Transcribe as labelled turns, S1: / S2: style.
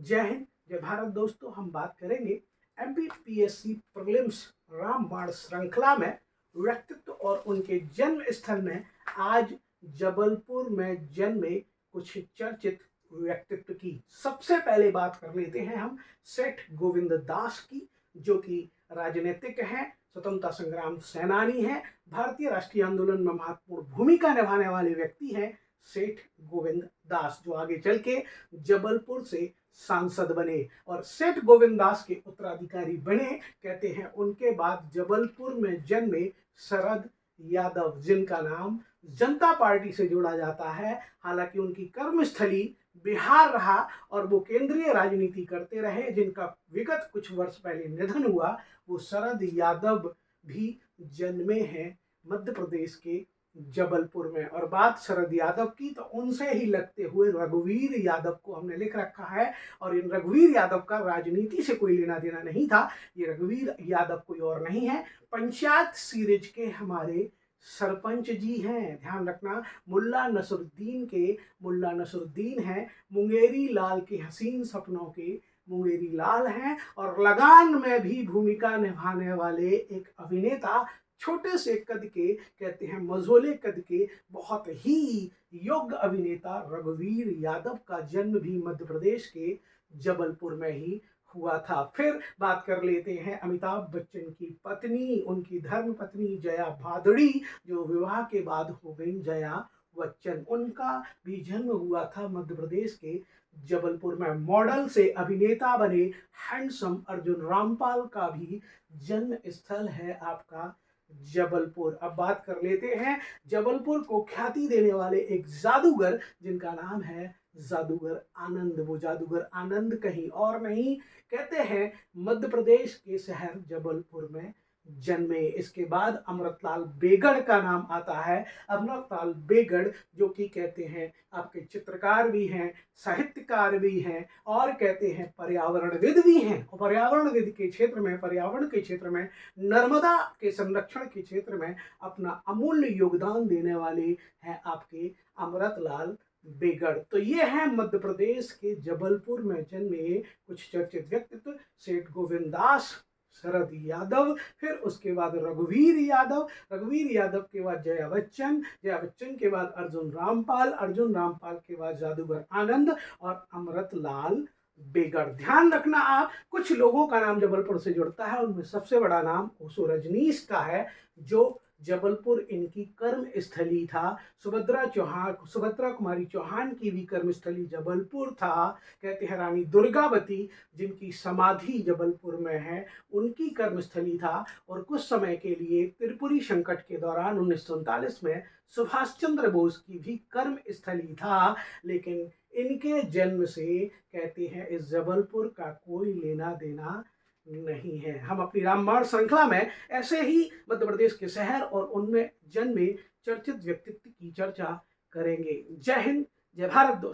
S1: जय हिंद, जय भारत। दोस्तों, हम बात करेंगे एमपीपीएससी प्रीलिम्स रामबाण श्रृंखला में व्यक्तित्व और उनके जन्म स्थल में आज जबलपुर में जन्मे कुछ चर्चित व्यक्तित्व की। सबसे पहले बात कर लेते हैं हम सेठ गोविंद दास की, जो कि राजनीतिक हैं, स्वतंत्रता संग्राम सेनानी हैं, भारतीय राष्ट्रीय आंदोलन में महत्वपूर्ण भूमिका निभाने वाले व्यक्ति हैं सेठ गोविंद दास, जो आगे चल के जबलपुर से सांसद बने और सेठ गोविंद दास के उत्तराधिकारी बने। कहते हैं उनके बाद जबलपुर में जन्मे शरद यादव, जिनका नाम जनता पार्टी से जोड़ा जाता है। हालांकि उनकी कर्मस्थली बिहार रहा और वो केंद्रीय राजनीति करते रहे। जिनका विगत कुछ वर्ष पहले निधन हुआ, वो शरद यादव भी जन्मे हैं मध्य प्रदेश के जबलपुर में। और बात शरद यादव की, तो उनसे ही लगते हुए रघुवीर यादव को हमने लिख रखा है। और इन रघुवीर यादव का राजनीति से कोई लेना देना नहीं था। ये रघुवीर यादव कोई और नहीं है, पंचायत सीरीज के हमारे सरपंच जी हैं। ध्यान रखना, मुल्ला नसरुद्दीन हैं, मुंगेरी लाल के हसीन सपनों के मुंगेरी लाल हैं। और लगान में भी भूमिका निभाने वाले एक अभिनेता, छोटे से कद के, कहते हैं मझोले कद के, बहुत ही योग्य अभिनेता रघुवीर यादव का जन्म भी मध्य प्रदेश के जबलपुर में ही हुआ था। फिर बात कर लेते हैं अमिताभ बच्चन की पत्नी, उनकी धर्म पत्नी जया भादुड़ी, जो विवाह के बाद हो गई जया बच्चन। उनका भी जन्म हुआ था मध्य प्रदेश के जबलपुर में। मॉडल से अभिनेता बने हैंडसम अर्जुन रामपाल का भी जन्म स्थल है आपका जबलपुर। अब बात कर लेते हैं जबलपुर को ख्याति देने वाले एक जादूगर, जिनका नाम है जादूगर आनंद। वो जादूगर आनंद कहीं और नहीं, कहते हैं मध्य प्रदेश के शहर जबलपुर में जन्मे। इसके बाद अमृतलाल बेगड़ का नाम आता है। अमृतलाल बेगड़, जो कि कहते हैं आपके चित्रकार भी हैं, साहित्यकार भी हैं, और कहते हैं पर्यावरणविद भी हैं। और पर्यावरणविद के क्षेत्र में, पर्यावरण के क्षेत्र में, नर्मदा के संरक्षण के क्षेत्र में अपना अमूल्य योगदान देने वाले हैं आपके अमृतलाल बेगड़। तो ये है मध्य प्रदेश के जबलपुर में जन्मे कुछ चर्चित व्यक्तित्व, सेठ गोविंद दास, शरद यादव, फिर उसके बाद रघुवीर यादव, रघुवीर यादव के बाद जया बच्चन, जया बच्चन के बाद अर्जुन रामपाल, अर्जुन रामपाल के बाद जादूगर आनंद और अमृतलाल बेगड़। ध्यान रखना, आप कुछ लोगों का नाम जबलपुर से जुड़ता है, उनमें सबसे बड़ा नाम ओशो रजनीश का है, जो जबलपुर इनकी कर्म स्थली था। सुभद्रा कुमारी चौहान की भी कर्मस्थली जबलपुर था। कहते हैं रानी दुर्गावती, जिनकी समाधि जबलपुर में है, उनकी कर्मस्थली था। और कुछ समय के लिए त्रिपुरी संकट के दौरान 1939 में सुभाष चंद्र बोस की भी कर्म स्थली था। लेकिन इनके जन्म से, कहते हैं, इस जबलपुर का कोई लेना देना नहीं है। हम अपनी रामबाण श्रृंखला में ऐसे ही मध्य प्रदेश के शहर और उनमें जन्मे चर्चित व्यक्तित्व की चर्चा करेंगे। जय हिंद, जय भारत दोस्तों।